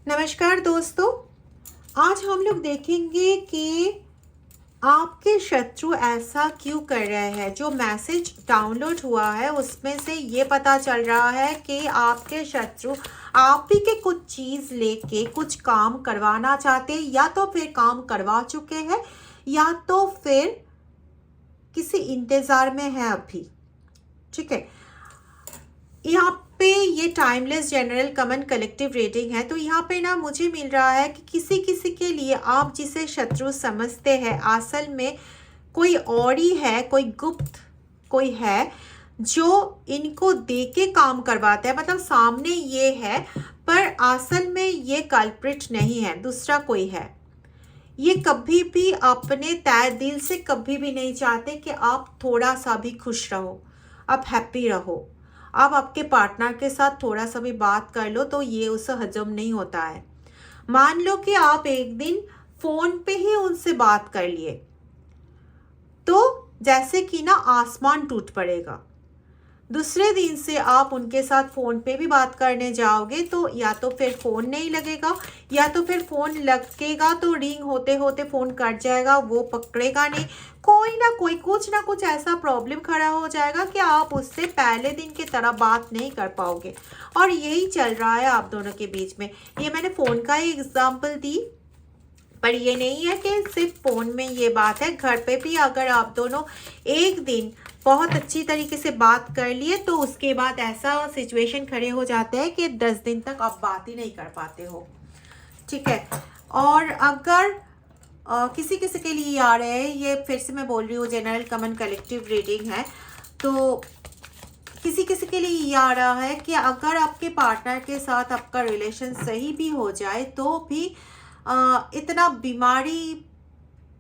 नमस्कार दोस्तों। आज हम लोग देखेंगे कि आपके शत्रु ऐसा क्यों कर रहे हैं। जो मैसेज डाउनलोड हुआ है उसमें से ये पता चल रहा है कि आपके शत्रु आप ही के कुछ चीज़ लेके कुछ काम करवाना चाहते हैं, या तो फिर काम करवा चुके हैं या तो फिर किसी इंतज़ार में है अभी। ठीक है, यहाँ पे ये टाइमलेस जनरल कमन कलेक्टिव रीडिंग है। तो यहाँ पे ना मुझे मिल रहा है कि किसी किसी के लिए आप जिसे शत्रु समझते हैं असल में कोई और ही है, कोई गुप्त कोई है जो इनको दे के काम करवाता है। मतलब सामने ये है पर असल में ये कल्प्रिट नहीं है, दूसरा कोई है। ये कभी भी अपने तय दिल से कभी भी नहीं चाहते कि आप थोड़ा सा भी खुश रहो, आप हैप्पी रहो। आप आपके पार्टनर के साथ थोड़ा सा भी बात कर लो तो ये उसे हजम नहीं होता है। मान लो कि आप एक दिन फोन पे ही उनसे बात कर लिए तो जैसे कि ना आसमान टूट पड़ेगा। दूसरे दिन से आप उनके साथ फ़ोन पे भी बात करने जाओगे तो या तो फिर फ़ोन नहीं लगेगा, या तो फिर फ़ोन लगेगा तो रिंग होते होते फ़ोन कट जाएगा, वो पकड़ेगा नहीं। कोई ना कोई कुछ ना कुछ ऐसा प्रॉब्लम खड़ा हो जाएगा कि आप उससे पहले दिन की तरह बात नहीं कर पाओगे। और यही चल रहा है आप दोनों के बीच में। ये मैंने फ़ोन का ही एग्जाम्पल दी, पर ये नहीं है कि सिर्फ फ़ोन में ये बात है। घर पे भी अगर आप दोनों एक दिन बहुत अच्छी तरीके से बात कर लिए तो उसके बाद ऐसा सिचुएशन खड़े हो जाते हैं कि 10 दिन तक आप बात ही नहीं कर पाते हो। ठीक है। और अगर किसी किसी के लिए आ रहे हैं, ये फिर से मैं बोल रही हूँ जनरल कमन कलेक्टिव रीडिंग है, तो किसी किसी के लिए ये आ रहा है कि अगर आपके पार्टनर के साथ आपका रिलेशन सही भी हो जाए तो भी इतना बीमारी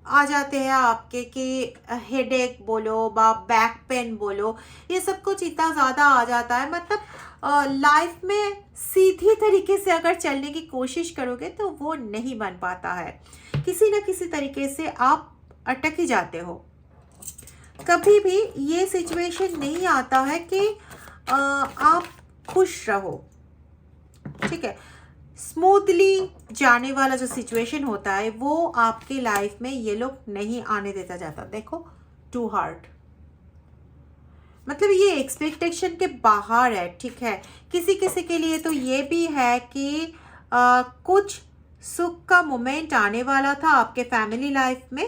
आ जाते हैं आपके कि हेडेक बोलो बा बैक पेन बोलो, ये सब कुछ इतना ज़्यादा आ जाता है। मतलब लाइफ में सीधी तरीके से अगर चलने की कोशिश करोगे तो वो नहीं बन पाता है। किसी न किसी तरीके से आप अटक ही जाते हो। कभी भी ये सिचुएशन नहीं आता है कि आप खुश रहो। ठीक है, स्मूथली जाने वाला जो सिचुएशन होता है वो आपके लाइफ में ये लोग नहीं आने देता जाता। देखो, टू हार्ट मतलब ये एक्सपेक्टेशन के बाहर है। ठीक है, किसी किसी के लिए तो ये भी है कि कुछ सुख का मोमेंट आने वाला था आपके फैमिली लाइफ में,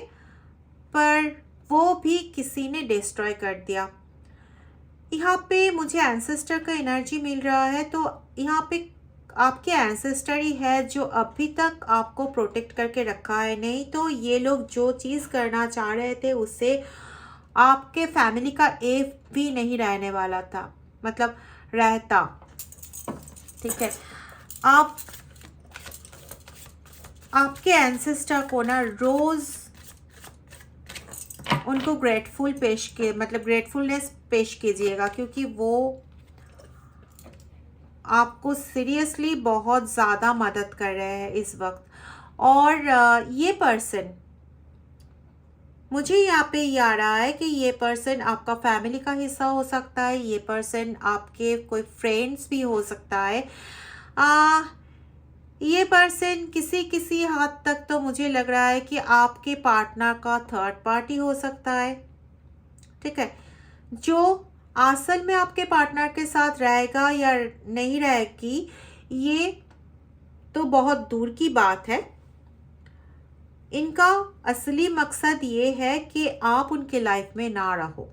पर वो भी किसी ने डिस्ट्रॉय कर दिया। यहाँ पे मुझे एंसेस्टर का एनर्जी मिल रहा है, तो यहाँ पे आपके एंसेस्टर ही है जो अभी तक आपको प्रोटेक्ट करके रखा है। नहीं तो ये लोग जो चीज़ करना चाह रहे थे उससे आपके फैमिली का एफ भी नहीं रहने वाला था, मतलब रहता। ठीक है, आप आपके एंसेस्टर को ना रोज़ उनको ग्रेटफुल पेश के मतलब ग्रेटफुलनेस पेश कीजिएगा, क्योंकि वो आपको सीरियसली बहुत ज़्यादा मदद कर रहे हैं इस वक्त। और ये पर्सन, मुझे यहाँ पे ये आ रहा है कि ये पर्सन आपका फैमिली का हिस्सा हो सकता है, ये पर्सन आपके कोई फ्रेंड्स भी हो सकता है। ये पर्सन किसी किसी हद तक तो मुझे लग रहा है कि आपके पार्टनर का थर्ड पार्टी हो सकता है। ठीक है, जो असल में आपके पार्टनर के साथ रहेगा या नहीं रहेगी ये तो बहुत दूर की बात है। इनका असली मकसद ये है कि आप उनके लाइफ में ना रहो,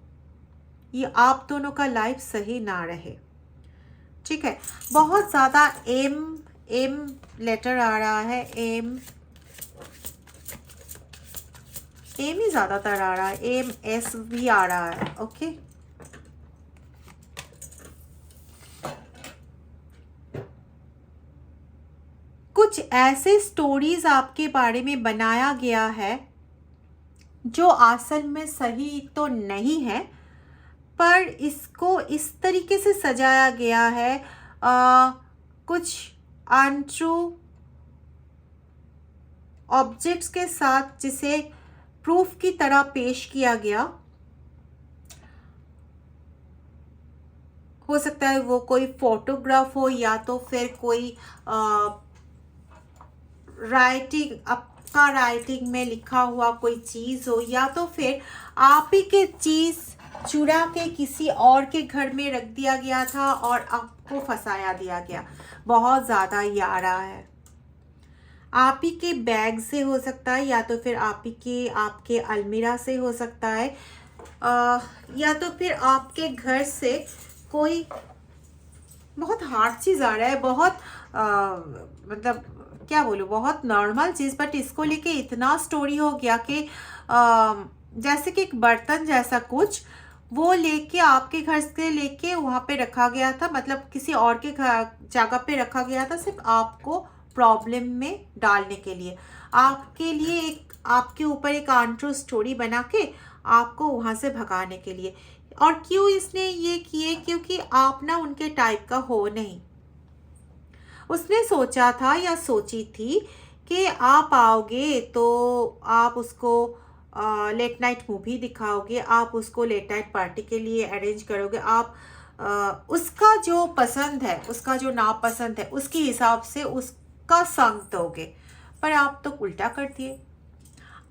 ये आप दोनों का लाइफ सही ना रहे। ठीक है, बहुत ज़्यादा एम एम लेटर आ रहा है, एम ही ज़्यादातर आ रहा है, एम एस भी आ रहा है। ओके, कुछ ऐसे स्टोरीज आपके बारे में बनाया गया है जो असल में सही तो नहीं है, पर इसको इस तरीके से सजाया गया है कुछ अनट्रू ऑब्जेक्ट्स के साथ, जिसे प्रूफ की तरह पेश किया गया। हो सकता है वो कोई फोटोग्राफ हो या तो फिर कोई राइटिंग, आपका राइटिंग में लिखा हुआ कोई चीज़ हो, या तो फिर आप ही के चीज़ चुरा के किसी और के घर में रख दिया गया था और आपको फंसाया दिया गया। बहुत ज़्यादा ये आ रहा है। आप ही के बैग से हो सकता है, या तो फिर आप ही के आपके अलमीरा से हो सकता है, या तो फिर आपके घर से कोई बहुत हार्ड चीज़ आ रहा है, बहुत मतलब क्या बोलूँ, बहुत नॉर्मल चीज़, बट इसको लेके इतना स्टोरी हो गया कि जैसे कि एक बर्तन जैसा कुछ वो लेके आपके घर से लेके वहाँ पे रखा गया था, मतलब किसी और के जगह पे रखा गया था, सिर्फ आपको प्रॉब्लम में डालने के लिए, आपके लिए एक, आपके ऊपर एक अनट्रू स्टोरी बना के आपको वहाँ से भगाने के लिए। और क्यों इसने ये किए? क्योंकि आप ना उनके टाइप का हो नहीं। उसने सोचा था या सोची थी कि आप आओगे तो आप उसको लेट नाइट मूवी दिखाओगे, आप उसको लेट नाइट पार्टी के लिए अरेंज करोगे, आप उसका जो पसंद है, उसका जो नापसंद है, उसके हिसाब से उसका संग दोगे। पर आप तो उल्टा कर दिए।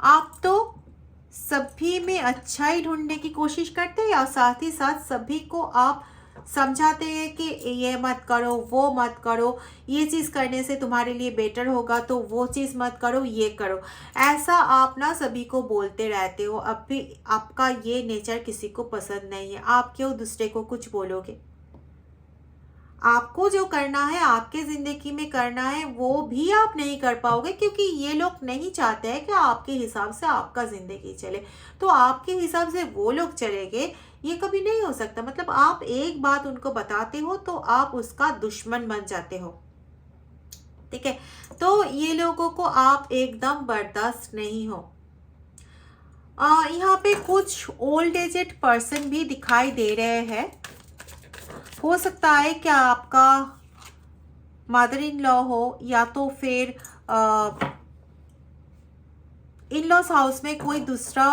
आप तो सभी में अच्छाई ढूंढने की कोशिश करते हैं, या साथ ही साथ सभी को आप समझाते हैं कि ये मत करो, वो मत करो, ये चीज़ करने से तुम्हारे लिए बेटर होगा, तो वो चीज़ मत करो, ये करो। ऐसा आप ना सभी को बोलते रहते हो। अब भी आपका ये नेचर किसी को पसंद नहीं है। आप क्यों दूसरे को कुछ बोलोगे? आपको जो करना है, आपके ज़िंदगी में करना है, वो भी आप नहीं कर पाओगे, क्योंकि ये लोग नहीं चाहते हैं कि आपके हिसाब से आपका ज़िंदगी चले। तो आपके हिसाब से वो लोग चलेंगे, ये कभी नहीं हो सकता। मतलब आप एक बात उनको बताते हो तो आप उसका दुश्मन बन जाते हो, ठीक है? तो ये लोगों को आप एकदम बर्दाश्त नहीं हो। यहाँ पे कुछ ओल्ड एजेड पर्सन भी दिखाई दे रहे हैं। हो सकता है कि आपका मदर इन लॉ हो, या तो फिर इन लॉस हाउस में कोई दूसरा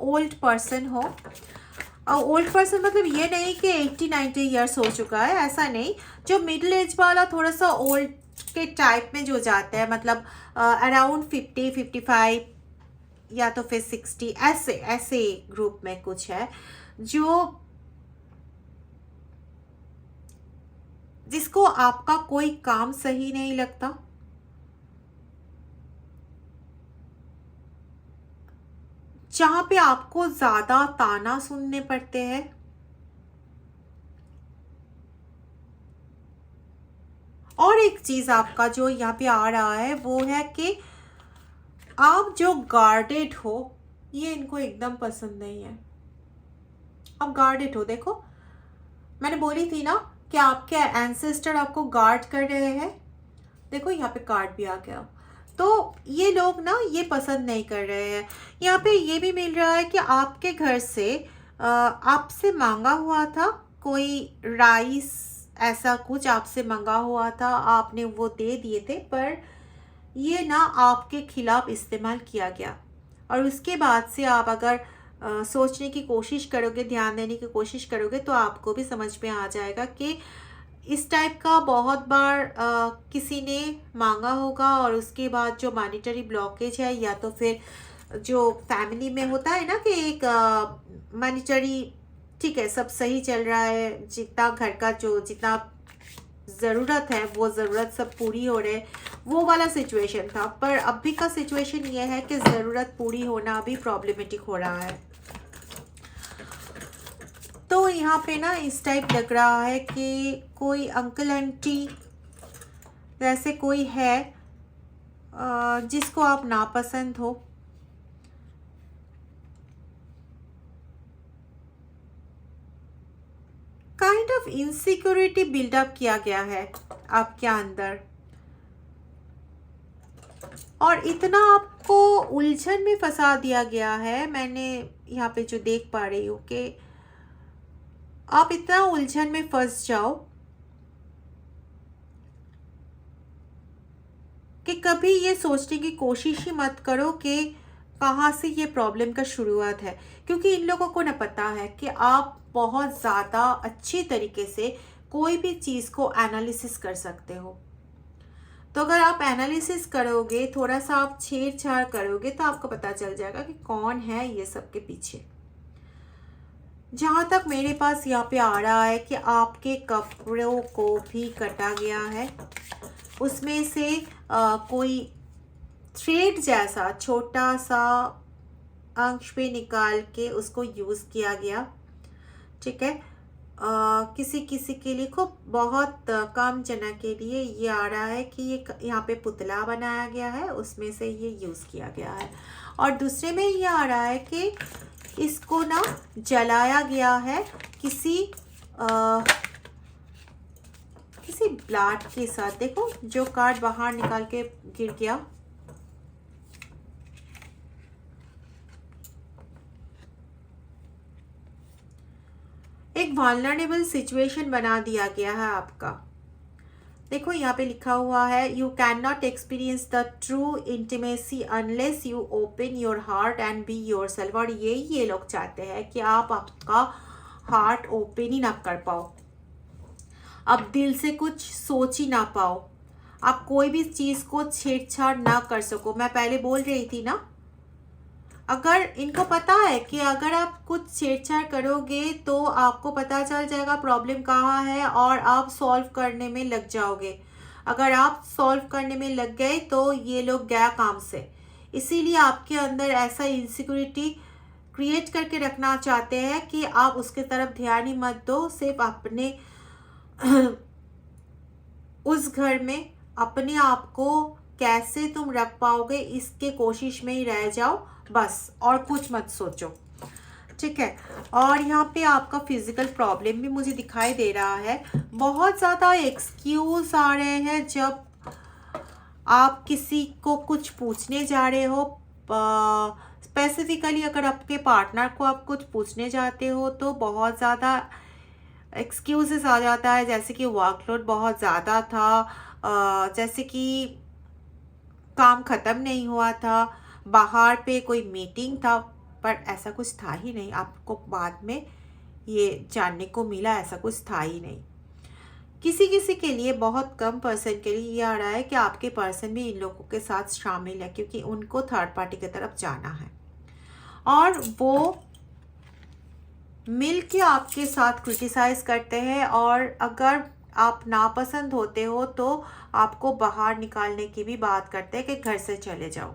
ओल्ड पर्सन हो। ओल्ड पर्सन मतलब ये नहीं कि 80-90 ईयर्स हो चुका है, ऐसा नहीं। जो मिडिल एज वाला, थोड़ा सा ओल्ड के टाइप में जो जाता है, मतलब अराउंड 50-55 या तो फिर 60, ऐसे ऐसे ग्रुप में कुछ है, जो जिसको आपका कोई काम सही नहीं लगता, जहां पे आपको ज्यादा ताना सुनने पड़ते हैं, और एक चीज आपका जो यहाँ पे आ रहा है वो है कि आप जो गार्डेड हो, ये इनको एकदम पसंद नहीं है। आप गार्डेड हो, देखो मैंने बोली थी ना कि आपके एंसेस्टर आपको गार्ड कर रहे हैं। देखो यहाँ पे कार्ड भी आ गया। तो ये लोग ना ये पसंद नहीं कर रहे हैं। यहाँ पे ये भी मिल रहा है कि आपके घर से आपसे मांगा हुआ था कोई राइस, ऐसा कुछ आपसे मांगा हुआ था, आपने वो दे दिए थे, पर ये ना आपके खिलाफ इस्तेमाल किया गया। और उसके बाद से आप अगर सोचने की कोशिश करोगे, ध्यान देने की कोशिश करोगे, तो आपको भी समझ में आ जाएगा कि इस टाइप का बहुत बार किसी ने मांगा होगा, और उसके बाद जो मॉनिटरी ब्लॉकेज है, या तो फिर जो फैमिली में होता है ना कि एक मॉनिटरी, ठीक है सब सही चल रहा है, जितना घर का जो जितना ज़रूरत है वो ज़रूरत सब पूरी हो रहे, वो वाला सिचुएशन था। पर अभी का सिचुएशन ये है कि ज़रूरत पूरी होना भी प्रॉब्लमेटिक हो रहा है। तो यहाँ पे ना इस टाइप लग रहा है कि कोई अंकल आंटी जैसे कोई है जिसको आप नापसंद हो। काइंड ऑफ इनसिक्योरिटी बिल्डअप किया गया है आपके अंदर, और इतना आपको उलझन में फंसा दिया गया है। मैंने यहाँ पे जो देख पा रही हूँ कि आप इतना उलझन में फंस जाओ कि कभी ये सोचने की कोशिश ही मत करो कि कहाँ से ये प्रॉब्लम का शुरुआत है, क्योंकि इन लोगों को न पता है कि आप बहुत ज़्यादा अच्छी तरीके से कोई भी चीज़ को एनालिसिस कर सकते हो। तो अगर आप एनालिसिस करोगे, थोड़ा सा आप छेड़छाड़ करोगे, तो आपको पता चल जाएगा कि कौन है ये सब के पीछे। जहाँ तक मेरे पास यहाँ पे आ रहा है कि आपके कपड़ों को भी कटा गया है, उसमें से कोई थ्रेड जैसा छोटा सा अंश पे निकाल के उसको यूज़ किया गया, ठीक है। किसी किसी के लिए खूब बहुत कम जना के लिए ये आ रहा है कि ये यहाँ पे पुतला बनाया गया है, उसमें से ये यूज़ किया गया है। और दूसरे में ये आ रहा है कि इसको ना जलाया गया है किसी किसी ब्लड के साथ। देखो जो कार्ड बाहर निकाल के गिर गया, एक वल्नरेबल सिचुएशन बना दिया गया है आपका। देखो यहाँ पे लिखा हुआ है, you can not experience the true intimacy unless you open your heart and be your self. और ये लोग चाहते हैं कि आप आपका हार्ट ओपन ही ना कर पाओ, आप दिल से कुछ सोच ही ना पाओ, आप कोई भी चीज़ को छेड़छाड़ ना कर सको। मैं पहले बोल रही थी ना, अगर इनको पता है कि अगर आप कुछ छेड़छाड़ करोगे तो आपको पता चल जाएगा प्रॉब्लम कहाँ है और आप सॉल्व करने में लग जाओगे। अगर आप सॉल्व करने में लग गए तो ये लोग गया काम से। इसीलिए आपके अंदर ऐसा इनसिक्योरिटी क्रिएट करके रखना चाहते हैं कि आप उसके तरफ ध्यान ही मत दो, सिर्फ अपने उस घर में अपने आप को कैसे तुम रख पाओगे इसके कोशिश में ही रह जाओ बस, और कुछ मत सोचो, ठीक है। और यहाँ पे आपका फिजिकल प्रॉब्लम भी मुझे दिखाई दे रहा है। बहुत ज़्यादा एक्सक्यूज आ रहे हैं जब आप किसी को कुछ पूछने जा रहे हो। स्पेसिफिकली अगर आपके पार्टनर को आप कुछ पूछने जाते हो तो बहुत ज़्यादा एक्सक्यूजेस आ जाता है, जैसे कि वर्कलोड बहुत ज़्यादा था, जैसे कि काम ख़त्म नहीं हुआ था, बाहर पे कोई मीटिंग था, पर ऐसा कुछ था ही नहीं। आपको बाद में ये जानने को मिला ऐसा कुछ था ही नहीं। किसी किसी के लिए, बहुत कम पर्सन के लिए ये आ रहा है कि आपके पर्सन भी इन लोगों के साथ शामिल है, क्योंकि उनको थर्ड पार्टी की तरफ जाना है और वो मिल के आपके साथ क्रिटिसाइज करते हैं। और अगर आप नापसंद होते हो तो आपको बाहर निकालने की भी बात करते हैं कि घर से चले जाओ।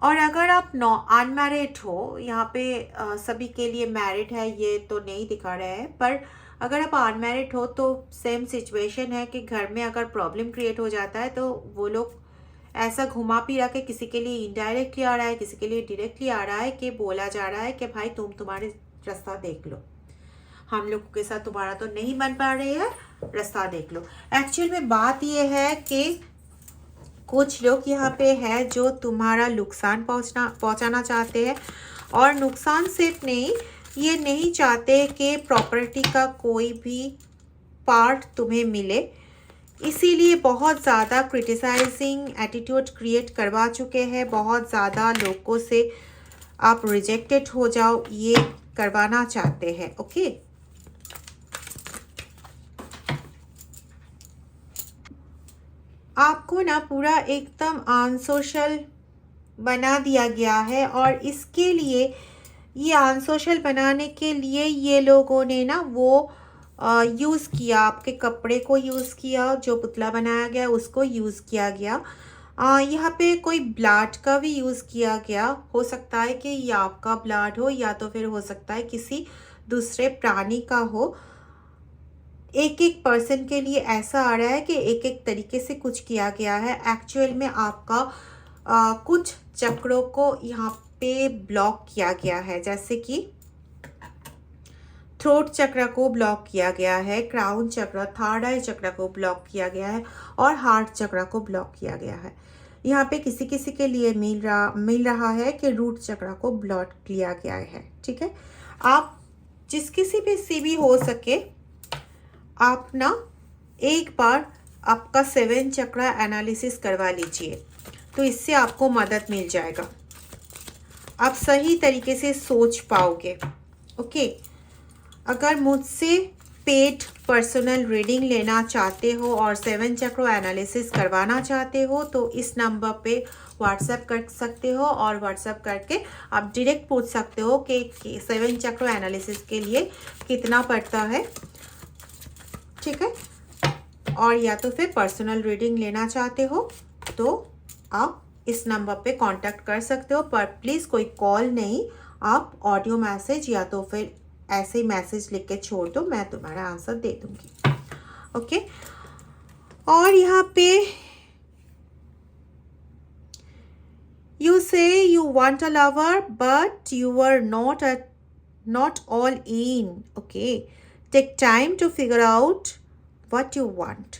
और अगर आप अनमैरिड हो, यहाँ पे सभी के लिए मैरिड है ये तो नहीं दिखा रहा है, पर अगर आप अनमैरिड हो तो सेम सिचुएशन है कि घर में अगर प्रॉब्लम क्रिएट हो जाता है तो वो लोग ऐसा घुमा फिरा के, किसी के लिए इनडायरेक्टली आ रहा है, किसी के लिए डायरेक्टली आ रहा है कि बोला जा रहा है कि भाई तुम्हारे रास्ता देख लो, हम लोगों के साथ तुम्हारा तो नहीं बन पा रही है, रास्ता देख लो। एक्चुअल में बात ये है कि कुछ लोग यहाँ पे है जो तुम्हारा नुकसान पहुँचाना चाहते हैं। और नुकसान सिर्फ नहीं, ये नहीं चाहते कि प्रॉपर्टी का कोई भी पार्ट तुम्हें मिले, इसीलिए बहुत ज़्यादा क्रिटिसाइजिंग एटीट्यूड क्रिएट करवा चुके हैं। बहुत ज़्यादा लोगों से आप रिजेक्टेड हो जाओ, ये करवाना चाहते हैं। ओके, आपको ना पूरा एकदम अनसोशल बना दिया गया है, और इसके लिए, ये अनसोशल बनाने के लिए ये लोगों ने ना वो यूज़ किया, आपके कपड़े को यूज़ किया, जो पुतला बनाया गया उसको यूज़ किया गया। यहाँ पे कोई ब्लड का भी यूज़ किया गया, हो सकता है कि ये आपका ब्लड हो या तो फिर हो सकता है किसी दूसरे प्राणी का हो। एक एक पर्सन के लिए ऐसा आ रहा है कि एक एक तरीके से कुछ किया गया है। एक्चुअल में आपका कुछ चक्रों को यहाँ पे ब्लॉक किया गया है, जैसे कि थ्रोट चक्र को ब्लॉक किया गया है, क्राउन चक्र, थर्ड आई चक्र को ब्लॉक किया गया है, और हार्ट चक्र को ब्लॉक किया गया है। यहाँ पे किसी किसी के लिए मिल रहा है कि रूट चक्र को ब्लॉक किया गया है, ठीक है। आप जिस किसी भी से भी हो सके, आप ना एक बार आपका 7 चक्र एनालिसिस करवा लीजिए, तो इससे आपको मदद मिल जाएगा, आप सही तरीके से सोच पाओगे। ओके, अगर मुझसे पेड पर्सनल रीडिंग लेना चाहते हो और 7 चक्र एनालिसिस करवाना चाहते हो तो इस नंबर पे व्हाट्सएप कर सकते हो और व्हाट्सएप करके आप डायरेक्ट पूछ सकते हो कि 7 चक्र एनालिसिस के लिए कितना पड़ता है, ठीक है। और या तो फिर पर्सनल रीडिंग लेना चाहते हो तो आप इस नंबर पे कांटेक्ट कर सकते हो, पर प्लीज़ कोई कॉल नहीं, आप ऑडियो मैसेज या तो फिर ऐसे ही मैसेज लिख के छोड़ दो, मैं तुम्हारा आंसर दे दूंगी, ओके। और यहाँ पे you say you want a lover but you are not all in, okay. Take time to figure out what you want.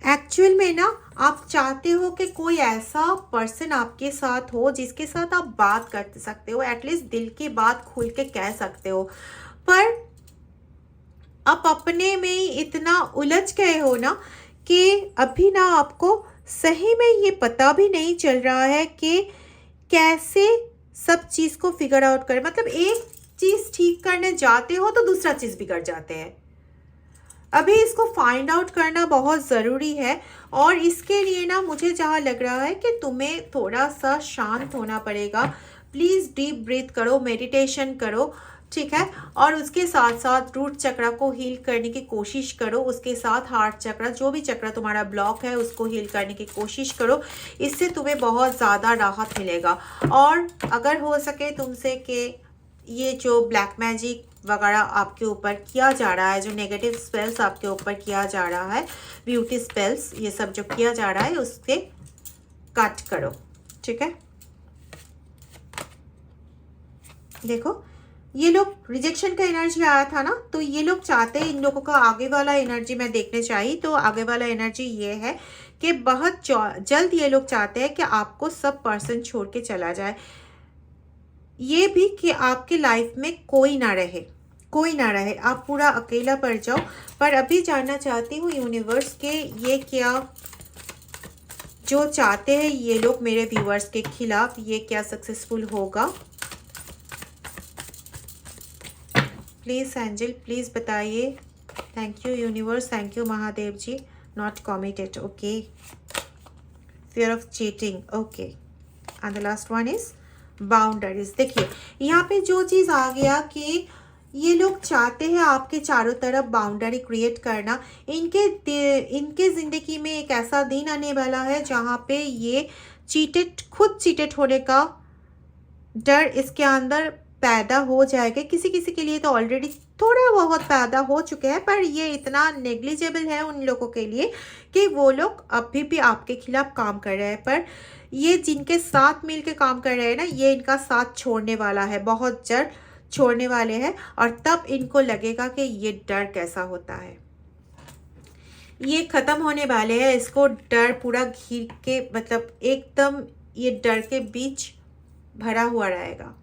Actual में ना आप चाहते हो कि कोई ऐसा पर्सन आपके साथ हो जिसके साथ आप बात कर सकते हो, एटलीस्ट दिल की बात खुल के कह सकते हो, पर आप अपने में ही इतना उलझ गए हो ना कि अभी ना आपको सही में ये पता भी नहीं चल रहा है कि कैसे सब चीज़ को फिगर आउट करें। मतलब एक चीज़ ठीक करने जाते हो तो दूसरा चीज़ बिगड़ जाते हैं। अभी इसको फाइंड आउट करना बहुत ज़रूरी है और इसके लिए ना मुझे जहाँ लग रहा है कि तुम्हें थोड़ा सा शांत होना पड़ेगा। प्लीज़ डीप ब्रीथ करो, मेडिटेशन करो, ठीक है। और उसके साथ साथ रूट चक्र को हील करने की कोशिश करो, उसके साथ हार्ट चक्र, जो भी चक्र तुम्हारा ब्लॉक है उसको हील करने की कोशिश करो। इससे तुम्हें बहुत ज़्यादा राहत मिलेगा। और अगर हो सके तुमसे कि ये जो ब्लैक मैजिक वगैरह आपके ऊपर किया जा रहा है, जो नेगेटिव स्पेल्स आपके ऊपर किया जा रहा है, ब्यूटी स्पेल्स, ये सब जो किया जा रहा है उसके कट करो, ठीक है। देखो ये लोग रिजेक्शन का एनर्जी आया था ना, तो ये लोग चाहते हैं, इन लोगों का आगे वाला एनर्जी मैं देखने चाहिए, तो आगे वाला एनर्जी ये है कि बहुत जल्द ये लोग चाहते हैं कि आपको सब पर्सन छोड़ के चला जाए, ये भी कि आपके लाइफ में कोई ना रहे, कोई ना रहे, आप पूरा अकेला पड़ जाओ। पर अभी जानना चाहती हूँ यूनिवर्स के ये क्या जो चाहते हैं ये लोग मेरे व्यूअर्स के खिलाफ, ये क्या सक्सेसफुल होगा। प्लीज़ एंजल प्लीज़ बताइए। Thank you universe, thank you Mahadev ji. Not committed, okay. Fear of cheating, okay. And the last one is boundaries. देखिए यहाँ पे जो चीज़ आ गया कि ये लोग चाहते हैं आपके चारों तरफ बाउंड्री क्रिएट करना। इनके ज़िंदगी में एक ऐसा दिन आने वाला है जहाँ पे ये खुद चीटेड होने का डर इसके अंदर पैदा हो जाएगा। किसी किसी के लिए तो ऑलरेडी थोड़ा बहुत पैदा हो चुके हैं, पर ये इतना नेग्लिजिबल है उन लोगों के लिए कि वो लोग अभी भी आपके खिलाफ काम कर रहे हैं। पर ये जिनके साथ मिल के काम कर रहे हैं ना, ये इनका साथ छोड़ने वाला है, बहुत जल्द छोड़ने वाले हैं। और तब इनको लगेगा कि ये डर कैसा होता है, ये ख़त्म होने वाले हैं। इसको डर पूरा घिर के, मतलब एकदम ये डर के बीच भरा हुआ रहेगा।